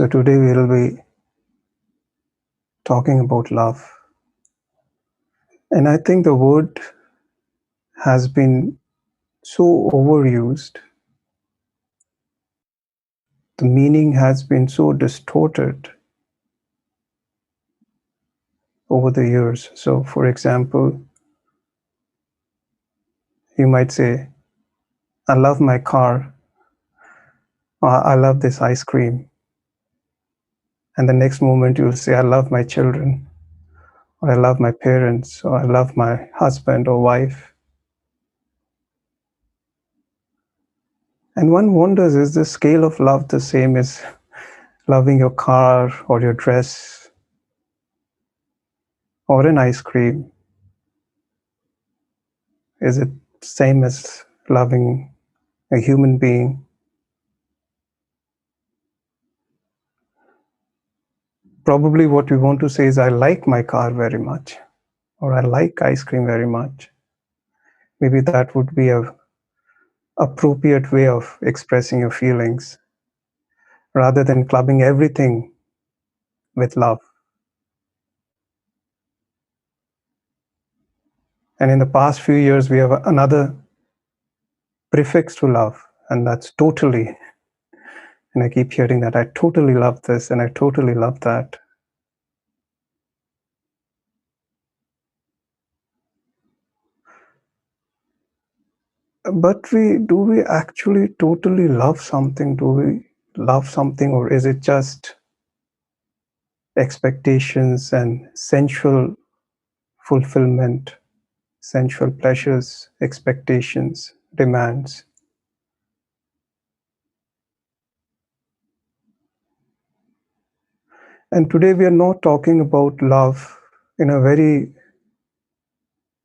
So today we'll be talking about love. And I think the word has been so overused, the meaning has been so distorted over the years. So, for example, you might say, I love my car, or I love this ice cream. And the next moment you'll say, I love my children, or I love my parents, or I love my husband or wife. And one wonders, is the scale of love the same as loving your car or your dress or an ice cream? Is it same as loving a human being? Probably what we want to say is, I like my car very much, or I like ice cream very much. Maybe that would be a appropriate way of expressing your feelings rather than clubbing everything with love. And in the past few years, we have another prefix to love, and that's totally. And I keep hearing that I totally love this and I totally love that. But do we actually totally love something? Do we love something, or is it just expectations and sensual fulfillment, sensual pleasures, expectations, demands? And today we are not talking about love in a very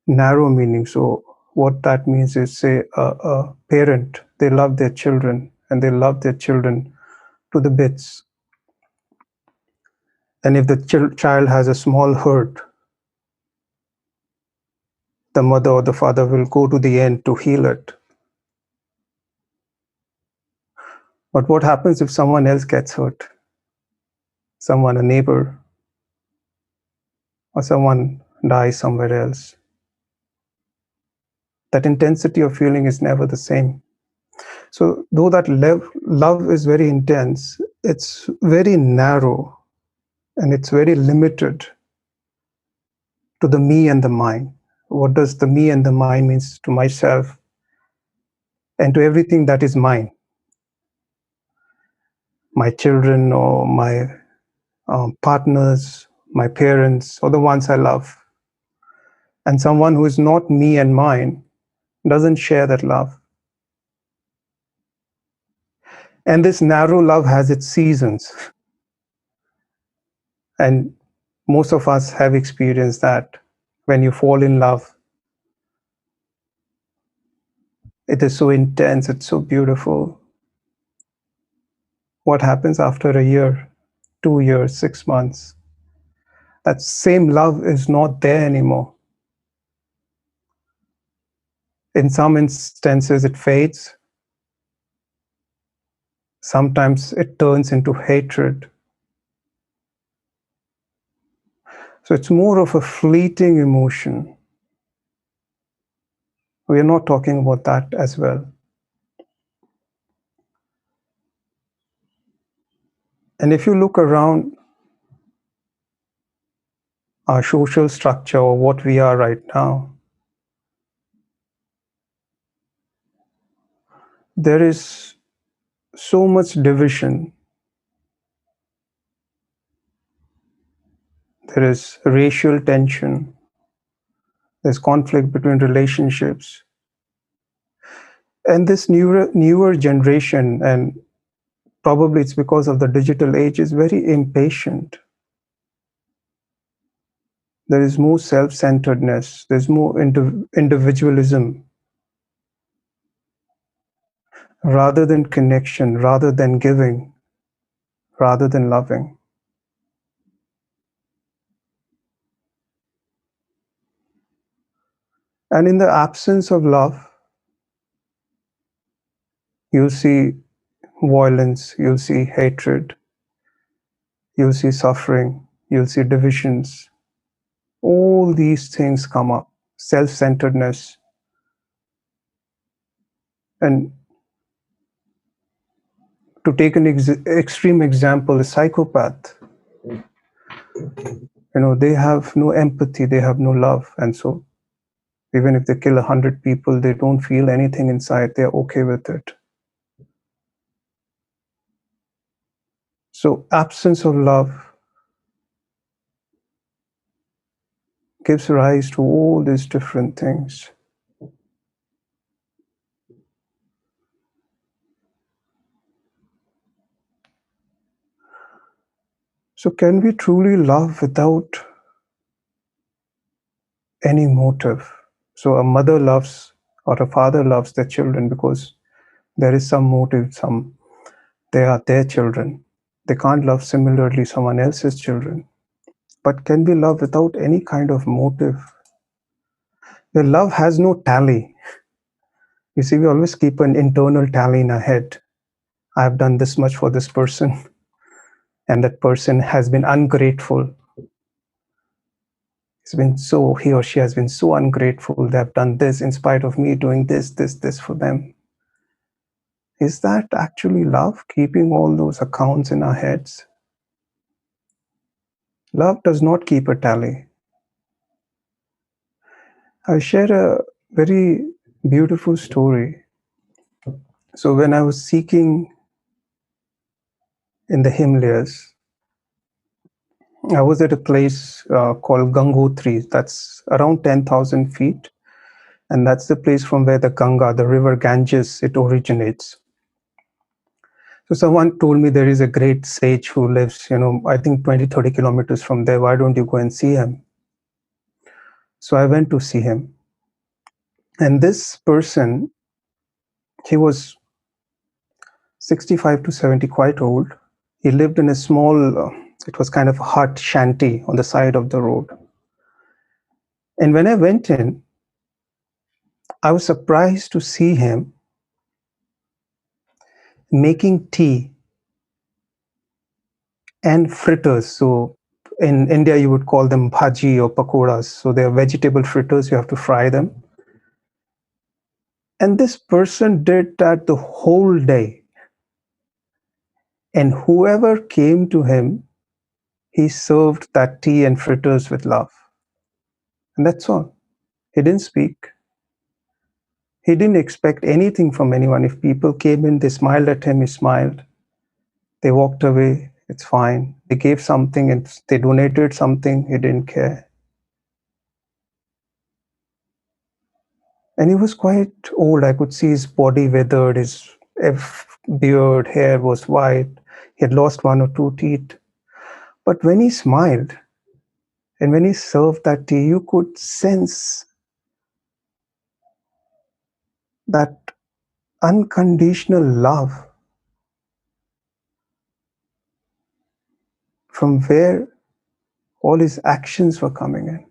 narrow meaning. So what that means is, say, a parent, they love their children and they love their children to the bits. And if the child has a small hurt, the mother or the father will go to the end to heal it. But what happens if someone else gets hurt? Someone, a neighbor, or someone dies somewhere else? That intensity of feeling is never the same. So though that love is very intense, it's very narrow and it's very limited to the me and the mine. What does the me and the mine means to myself and to everything that is mine? My children or my partners, my parents, or the ones I love. And someone who is not me and mine doesn't share that love. And this narrow love has its seasons. And most of us have experienced that. When you fall in love, it is so intense, it's so beautiful. What happens after a year, 2 years, 6 months? That same love is not there anymore. In some instances, it fades. Sometimes it turns into hatred. So it's more of a fleeting emotion. We are not talking about that as well. And if you look around our social structure or what we are right now, there is so much division. There is racial tension. There's conflict between relationships. And this newer generation, and probably it's because of the digital age, is very impatient. There is more self-centeredness. There's more individualism rather than connection, rather than giving, rather than loving. And in the absence of love, you'll see violence, you'll see hatred, you'll see suffering, you'll see divisions. All these things come up, self centeredness. And to take an extreme example, a psychopath, they have no empathy, they have no love. And so, even if they kill 100 people, they don't feel anything inside, they're okay with it. So, absence of love gives rise to all these different things. So, can we truly love without any motive? So, a mother loves or a father loves their children because there is some motive, they are their children. They can't love similarly someone else's children. But can we love without any kind of motive? The love has no tally. You see, we always keep an internal tally in our head. I have done this much for this person, and that person has been ungrateful. He or she has been so ungrateful. They have done this in spite of me doing this for them. Is that actually love, keeping all those accounts in our heads? Love does not keep a tally. I'll share a very beautiful story. So, when I was seeking in the Himalayas, I was at a place called Gangotri, that's around 10,000 feet. And that's the place from where the Ganga, the river Ganges, it originates. So someone told me there is a great sage who lives, I think 20, 30 kilometers from there. Why don't you go and see him? So I went to see him. And this person, he was 65 to 70, quite old. He lived in a small, it was kind of a hut shanty on the side of the road. And when I went in, I was surprised to see him making tea and fritters. So in India, you would call them bhaji or pakoras. So they're vegetable fritters, you have to fry them. And this person did that the whole day. And whoever came to him, he served that tea and fritters with love. And that's all. He didn't speak. He didn't expect anything from anyone. If people came in, they smiled at him, he smiled. They walked away, it's fine. They gave something and they donated something, he didn't care. And he was quite old. I could see his body withered, his beard, hair was white. He had lost one or two teeth. But when he smiled and when he served that tea, you could sense that unconditional love from where all his actions were coming in.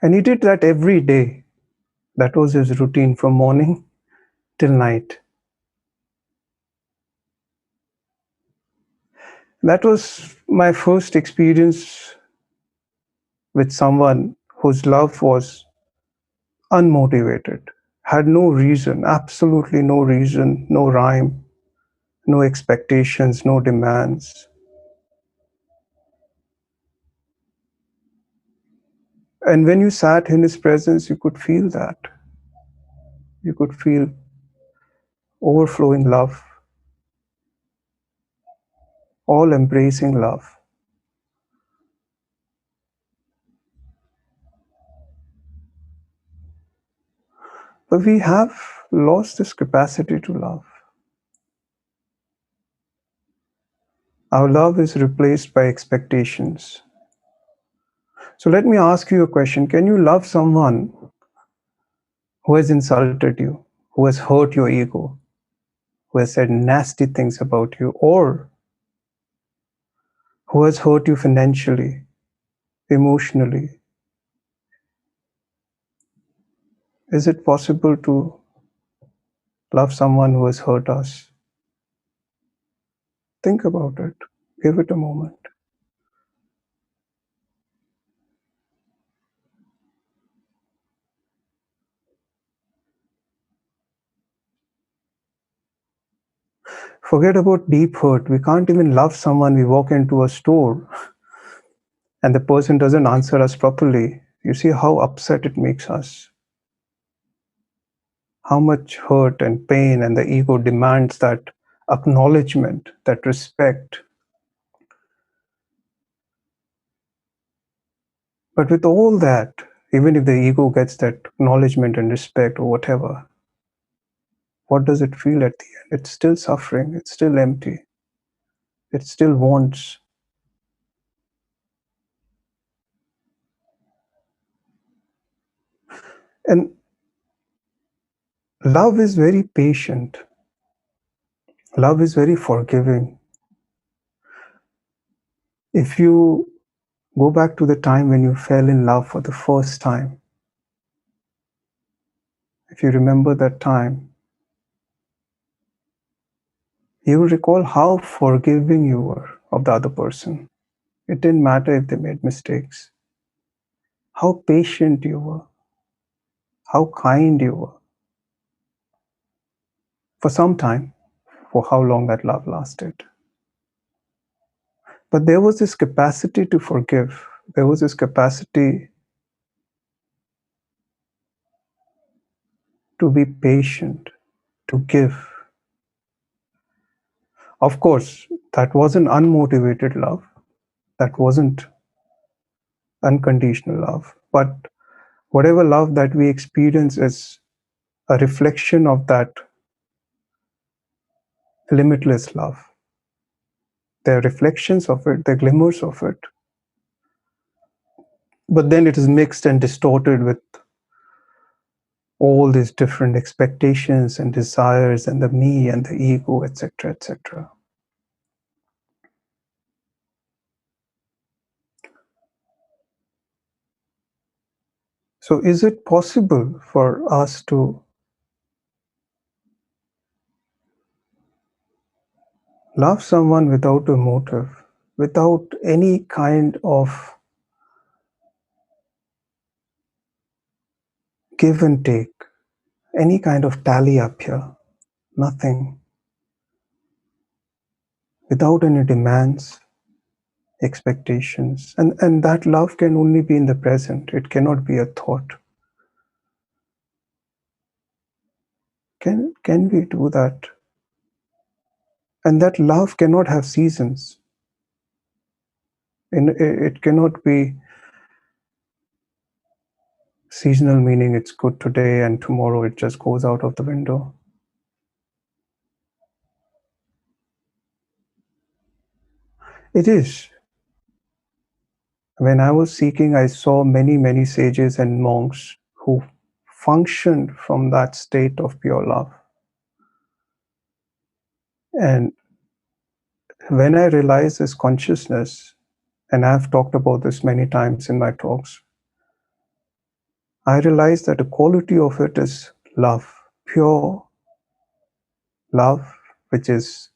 And he did that every day. That was his routine from morning till night. That was my first experience with someone whose love was unmotivated, had no reason, absolutely no reason, no rhyme, no expectations, no demands. And when you sat in his presence, you could feel that. You could feel overflowing love, all embracing love. But we have lost this capacity to love. Our love is replaced by expectations. So let me ask you a question. Can you love someone who has insulted you, who has hurt your ego, who has said nasty things about you, or who has hurt you financially, emotionally? Is it possible to love someone who has hurt us? Think about it. Give it a moment. Forget about deep hurt. We can't even love someone. We walk into a store and the person doesn't answer us properly. You see how upset it makes us, how much hurt and pain, and the ego demands that acknowledgement, that respect. But with all that, even if the ego gets that acknowledgement and respect or whatever, what does it feel at the end? It's still suffering, it's still empty, it still wants. And love is very patient, love is very forgiving. If you go back to the time when you fell in love for the first time, if you remember that time, you will recall how forgiving you were of the other person. It didn't matter if they made mistakes, how patient you were, how kind you were for some time, for how long that love lasted. But there was this capacity to forgive, there was this capacity to be patient, to give. Of course, that wasn't unmotivated love, that wasn't unconditional love. But whatever love that we experience is a reflection of that limitless love. There are reflections of it, there are glimmers of it. But then it is mixed and distorted with all these different expectations and desires and the me and the ego, etc., etc. So, is it possible for us to love someone without a motive, without any kind of give and take, any kind of tally up here? Nothing. Without any demands, expectations. And that love can only be in the present, it cannot be a thought. Can we do that? And that love cannot have seasons. And it cannot be seasonal, meaning it's good today and tomorrow it just goes out of the window. It is. When I was seeking, I saw many, many sages and monks who functioned from that state of pure love. And when I realized this consciousness, and I've talked about this many times in my talks, I realized that the quality of it is love, pure love, which is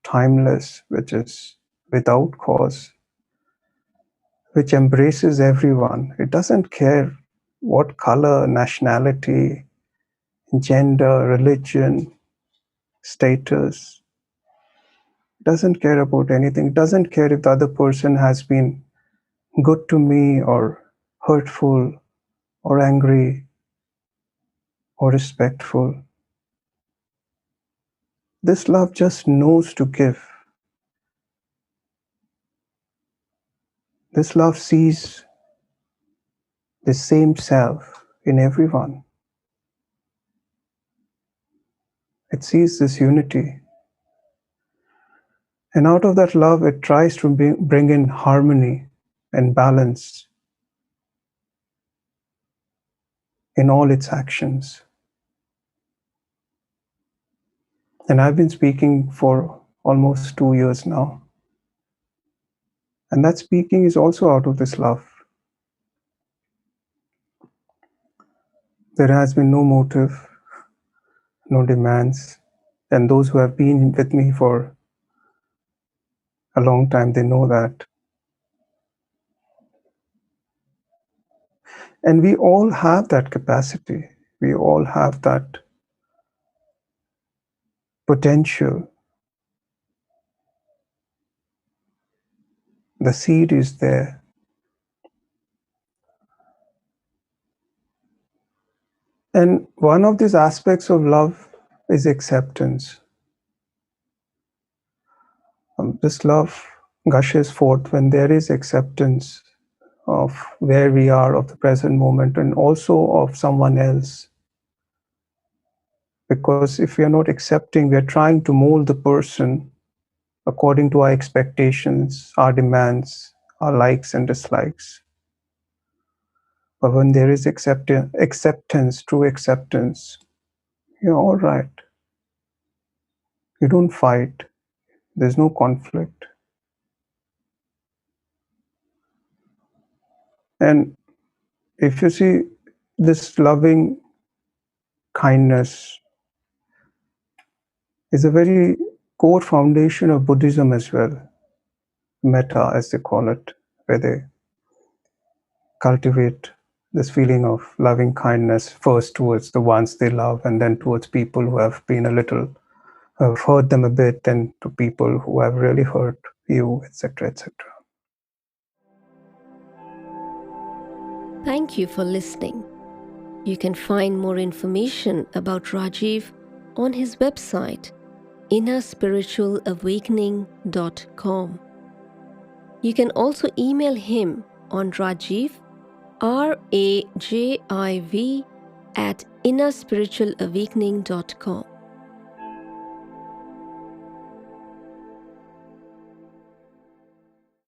timeless, which is without cause, which embraces everyone. It doesn't care what color, nationality, gender, religion, status. It doesn't care about anything. It doesn't care if the other person has been good to me or hurtful or angry or respectful. This love just knows to give. This love sees the same self in everyone. It sees this unity. And out of that love, it tries to bring in harmony and balance in all its actions. And I've been speaking for almost 2 years now. And that speaking is also out of this love. There has been no motive, no demands. And those who have been with me for a long time, they know that. And we all have that capacity. We all have that potential. The seed is there. And one of these aspects of love is acceptance. This love gushes forth when there is acceptance of where we are, of the present moment, and also of someone else. Because if we are not accepting, we are trying to mold the person according to our expectations, our demands, our likes and dislikes. But when there is acceptance, true acceptance, you're all right. You don't fight. There's no conflict. And if you see this loving kindness is a very core foundation of Buddhism as well, metta as they call it, where they cultivate this feeling of loving kindness first towards the ones they love and then towards people who have been a little, have hurt them a bit, then to people who have really hurt you, etc., etc. Thank you for listening. You can find more information about Rajiv on his website, innerspiritualawakening.com. You can also email him on Rajiv, RAJIV, @innerspiritualawakening.com.